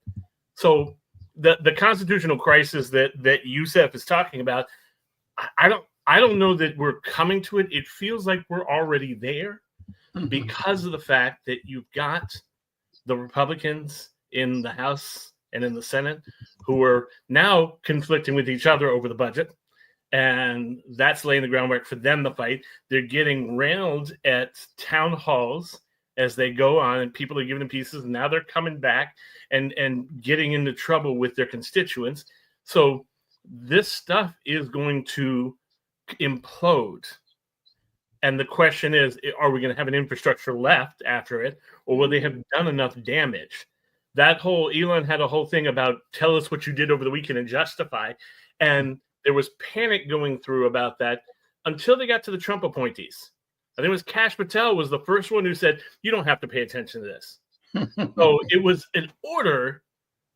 So the constitutional crisis that Yusef is talking about, I don't know that we're coming to it. It feels like we're already there because of the fact that you've got the Republicans in the House and in the Senate who are now conflicting with each other over the budget. And that's laying the groundwork for them to fight. They're getting railed at town halls as they go on, and people are giving them pieces. And now they're coming back and getting into trouble with their constituents. So this stuff is going to implode. And the question is, are we going to have an infrastructure left after it, or will they have done enough damage? That whole Elon had a whole thing about tell us what you did over the weekend and justify. And there was panic going through about that until they got to the Trump appointees. I think it was Kash Patel was the first one who said, you don't have to pay attention to this. So it was an order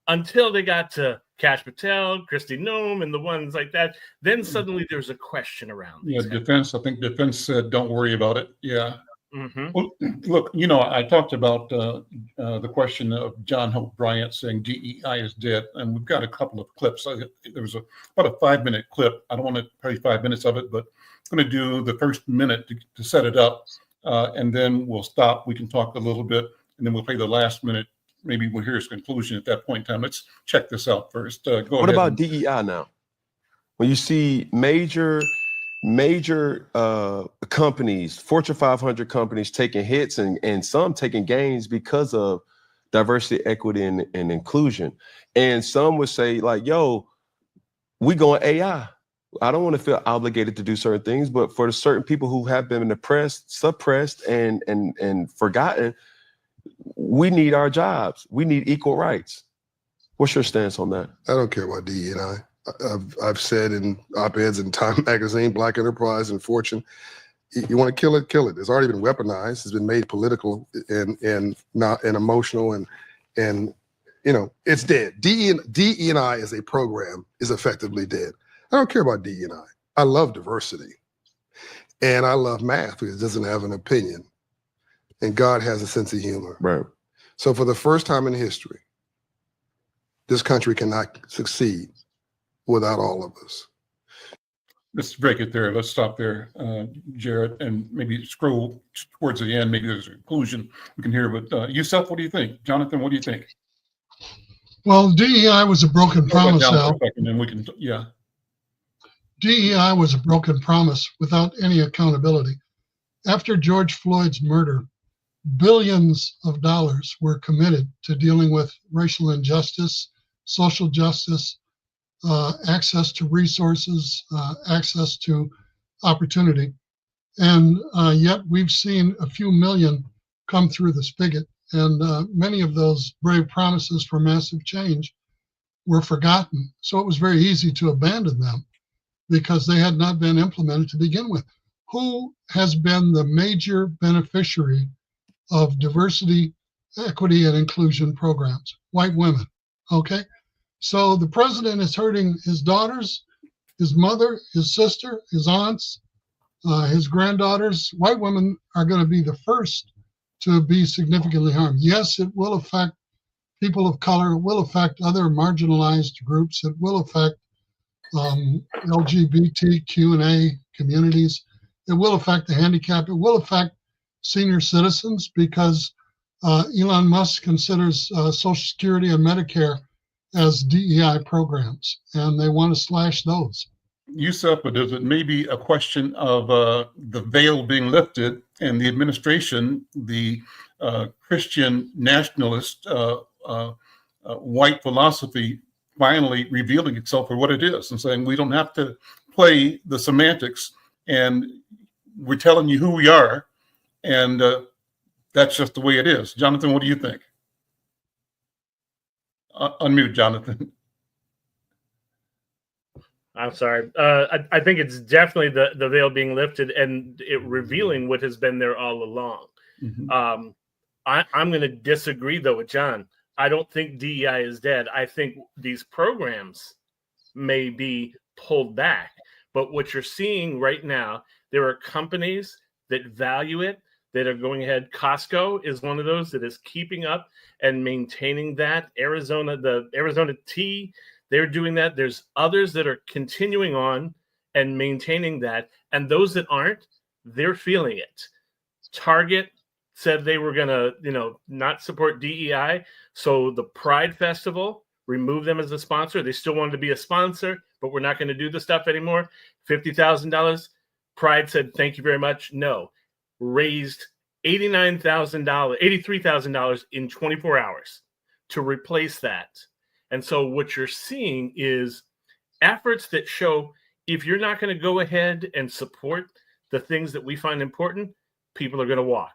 until they got to Kash Patel, Kristi Noem, and the ones like that. Then suddenly there's a question around. Yeah, defense. I think defense said, "Don't worry about it." Yeah. Mm-hmm. Well, look, I talked about the question of John Hope Bryant saying DEI is dead, and we've got a couple of clips. There was about a 5-minute clip. I don't want to play 5 minutes of it, but I'm going to do the first minute to set it up, and then we'll stop. We can talk a little bit, and then we'll play the last minute. Maybe we'll hear his conclusion at that point in time. Let's check this out first. Go ahead. What about DEI now? When you see major companies, Fortune 500 companies taking hits and some taking gains because of diversity, equity, and inclusion. And some would say like, yo, we going AI. I don't want to feel obligated to do certain things, but for the certain people who have been oppressed, suppressed, and forgotten, we need our jobs. We need equal rights. What's your stance on that? I don't care about DE&I. I've said in op-eds in Time Magazine, Black Enterprise, and Fortune, you want to kill it, kill it. It's already been weaponized. It's been made political and emotional, and it's dead. DE&I as a program is effectively dead. I don't care about DE&I. I love diversity. And I love math because it doesn't have an opinion. And God has a sense of humor. Right. So for the first time in history, this country cannot succeed without all of us. Let's break it there. Let's stop there, Jared, and maybe scroll towards the end. Maybe there's a conclusion we can hear. But Yusef, what do you think? Jonathan, what do you think? Well, DEI was a broken promise, Al. And then we can, yeah. DEI was a broken promise without any accountability. After George Floyd's murder, billions of dollars were committed to dealing with racial injustice, social justice, access to resources, access to opportunity. And yet we've seen a few million come through the spigot. And many of those brave promises for massive change were forgotten. So it was very easy to abandon them because they had not been implemented to begin with. Who has been the major beneficiary of diversity, equity, and inclusion programs? White women, okay? So the president is hurting his daughters, his mother, his sister, his aunts, his granddaughters. White women are going to be the first to be significantly harmed. Yes, it will affect people of color. It will affect other marginalized groups. It will affect LGBTQ&A communities. It will affect the handicapped. It will affect senior citizens because Elon Musk considers Social Security and Medicare as DEI programs, and they want to slash those. Yusef, but is it maybe a question of the veil being lifted and the administration, the Christian nationalist white philosophy finally revealing itself for what it is and saying we don't have to play the semantics and we're telling you who we are and that's just the way it is. Jonathan, what do you think? Unmute, Jonathan. I'm sorry. I think it's definitely the veil being lifted and it revealing what has been there all along. Mm-hmm. I'm going to disagree, though, with John. I don't think DEI is dead. I think these programs may be pulled back. But what you're seeing right now, there are companies that value it, that are going ahead. Costco is one of those that is keeping up and maintaining that. The Arizona Tea, they're doing that. There's others that are continuing on and maintaining that. And those that aren't, they're feeling it. Target said they were going to, not support DEI. So the Pride Festival, remove them as a sponsor. They still wanted to be a sponsor, but we're not going to do the stuff anymore. $50,000. Pride said, thank you very much. No. Raised $83,000 in 24 hours to replace that. And so what you're seeing is efforts that show if you're not going to go ahead and support the things that we find important, people are going to walk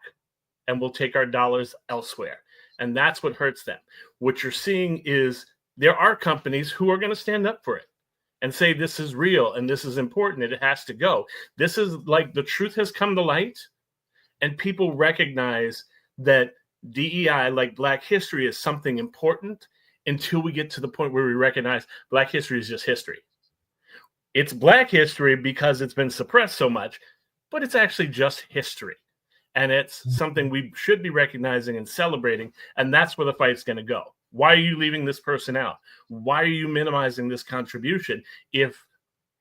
and we'll take our dollars elsewhere. And that's what hurts them. What you're seeing is there are companies who are going to stand up for it and say this is real and this is important and it has to go. This is like the truth has come to light and people recognize that DEI, like Black history, is something important until we get to the point where we recognize Black history is just history. It's Black history because it's been suppressed so much, but it's actually just history. And it's something we should be recognizing and celebrating. And that's where the fight's going to go. Why are you leaving this person out? Why are you minimizing this contribution if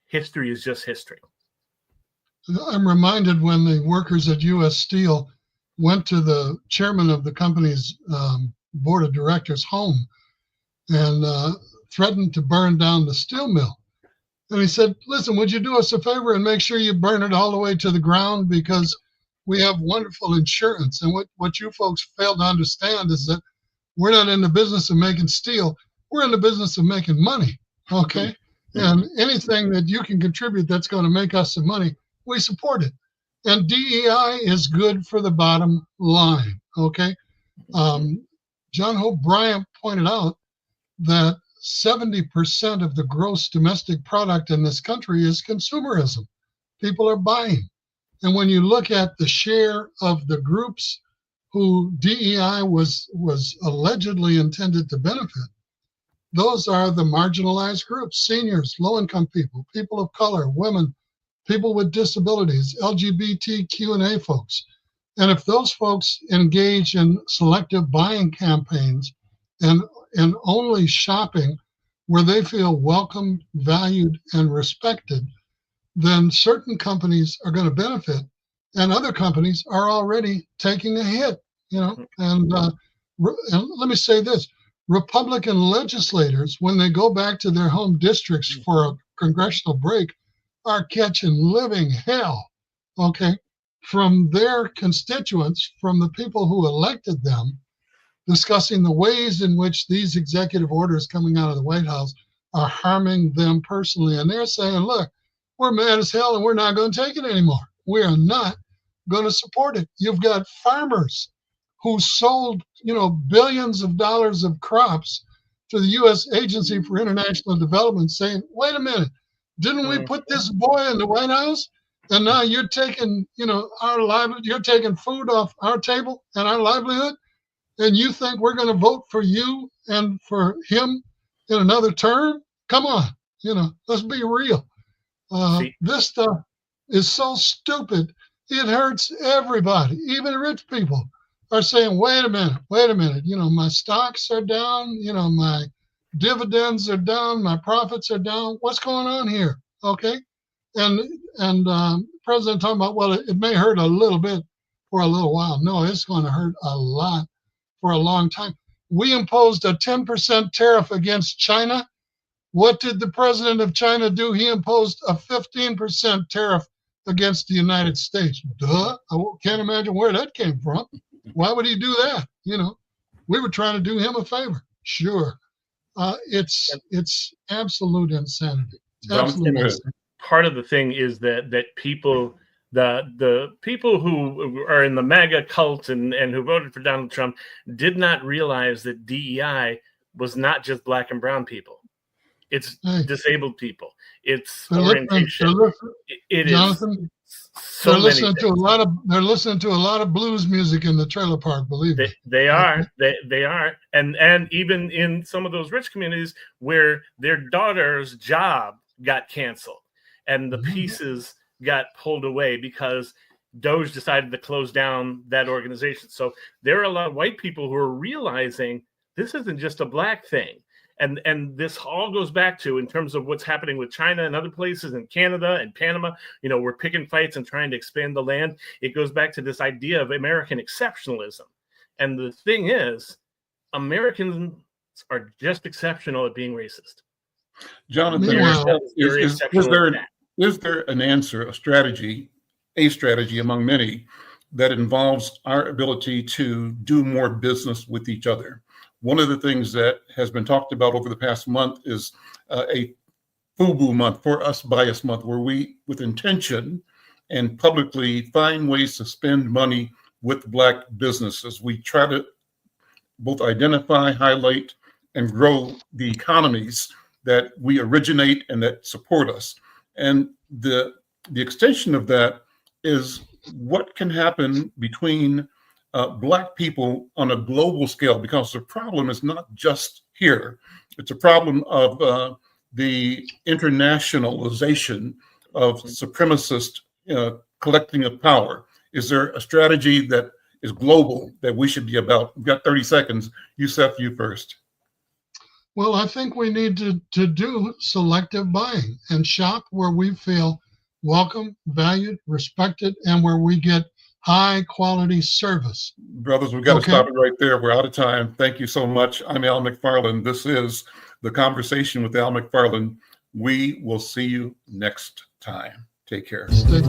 history is just history? I'm reminded when the workers at U.S. Steel went to the chairman of the company's board of directors' home and threatened to burn down the steel mill. And he said, listen, would you do us a favor and make sure you burn it all the way to the ground because we have wonderful insurance. And what you folks fail to understand is that we're not in the business of making steel. We're in the business of making money, okay? And anything that you can contribute that's going to make us some money, we support it. And DEI is good for the bottom line, okay? John Hope Bryant pointed out that 70% of the gross domestic product in this country is consumerism. People are buying. And when you look at the share of the groups who DEI was allegedly intended to benefit, those are the marginalized groups: seniors, low-income people, people of color, women, people with disabilities, LGBTQ&A folks. And if those folks engage in selective buying campaigns and only shopping where they feel welcomed, valued, and respected, then certain companies are going to benefit, and other companies are already taking a hit. And let me say this: Republican legislators, when they go back to their home districts for a congressional break, are catching living hell, okay, from their constituents, from the people who elected them, discussing the ways in which these executive orders coming out of the White House are harming them personally. And they're saying, look, we're mad as hell and we're not going to take it anymore. We are not going to support it. You've got farmers who sold, billions of dollars of crops to the U.S. Agency for International Development, saying, wait a minute, didn't we put this boy in the White House? And now you're taking, our livelihood, you're taking food off our table and our livelihood, and you think we're going to vote for you and for him in another term? Come on, let's be real. This stuff is so stupid. It hurts everybody. Even rich people are saying, wait a minute, my stocks are down, my dividends are down, my profits are down. What's going on here? Okay. And President talking about, well, it may hurt a little bit for a little while. No, it's going to hurt a lot for a long time. We imposed a 10% tariff against China. What did the president of China do? He imposed a 15% tariff against the United States. Duh. I can't imagine where that came from. Why would he do that? We were trying to do him a favor. Sure. It's absolute insanity. It's absolute insanity. Part of the thing is that people, the people who are in the MAGA cult and who voted for Donald Trump did not realize that DEI was not just black and brown people. It's disabled people. It's orientation. Jonathan, they're listening to a lot of blues music in the trailer park. Believe me, they are. They are, and even in some of those rich communities where their daughter's job got canceled and the pieces got pulled away because Doge decided to close down that organization. So there are a lot of white people who are realizing this isn't just a black thing. And this all goes back to, in terms of what's happening with China and other places, in Canada and Panama, we're picking fights and trying to expand the land. It goes back to this idea of American exceptionalism. And the thing is, Americans are just exceptional at being racist. Jonathan, is there an answer, a strategy among many that involves our ability to do more business with each other? One of the things that has been talked about over the past month is a FUBU month, For Us By Us month, where we, with intention and publicly, find ways to spend money with Black businesses. We try to both identify, highlight, and grow the economies that we originate and that support us. And the extension of that is what can happen between Black people on a global scale, because the problem is not just here. It's a problem of the internationalization of supremacist collecting of power. Is there a strategy that is global that we should be about? We've got 30 seconds. Yusef, you first. Well, I think we need to do selective buying and shop where we feel welcome, valued, respected, and where we get high quality service. Brothers, we've got to stop it right there. We're out of time. Thank you so much. I'm Al McFarlane. This is The Conversation with Al McFarlane. We will see you next time. Take care. Stay.